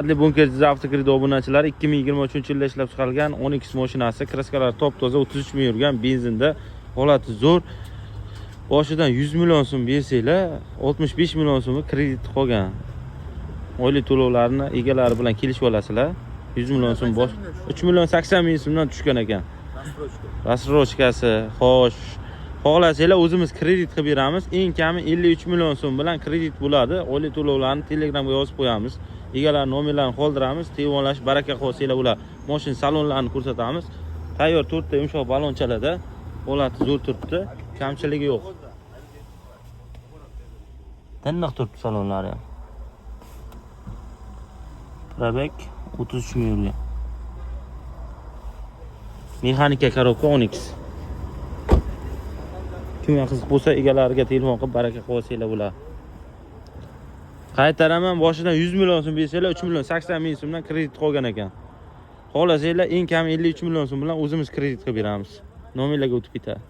Bunker avtokredit obunachilari 2023-yilda ishlab chiqarilgan 10X mashinasi, kraskalari top-toza, 33 ming yurgan, benzinda, holati zo'r. Boshidan 100 million so'm bersanglar, 65 million so'm kredit qolgan. Oylik to'lovlarni egalari bilan kelishib olasizlar. 100 million so'm bosh, 3 million 80 ming so'mdan tushgan ekan. Rasrochkasi, xo'sh. Xohlasanglar o'zimiz kredit qilib beramiz. Eng kami 53 million so'm bilan kredit bo'ladi. Oylik to'lovlarni Telegramga yozib qo'yamiz. Egalar nomerlarini qoldiramiz. Telefonlash baraka qilsanglar ular mashina salonlarini ko'rsatamiz. Tayyor 4 ta yumshoq balonchalarda holati zo'r turibdi. Kamchiligi yo'q. Tiniq turibdi salonlari ham. Probek 33 ming yurgan. Mexanika korobka 10X. Kimga qiziq bo'lsa egalariga telefon qilib baraka qilsanglar bular. Qaytaraman, boshidan 100 million so'm bersanglar 3 million 80 ming so'mdan kredit qolgan ekan. Xohlasanglar eng kam 53 million so'm bilan o'zimiz kredit qilib beramiz. Nomerlarga o'tib ketadi.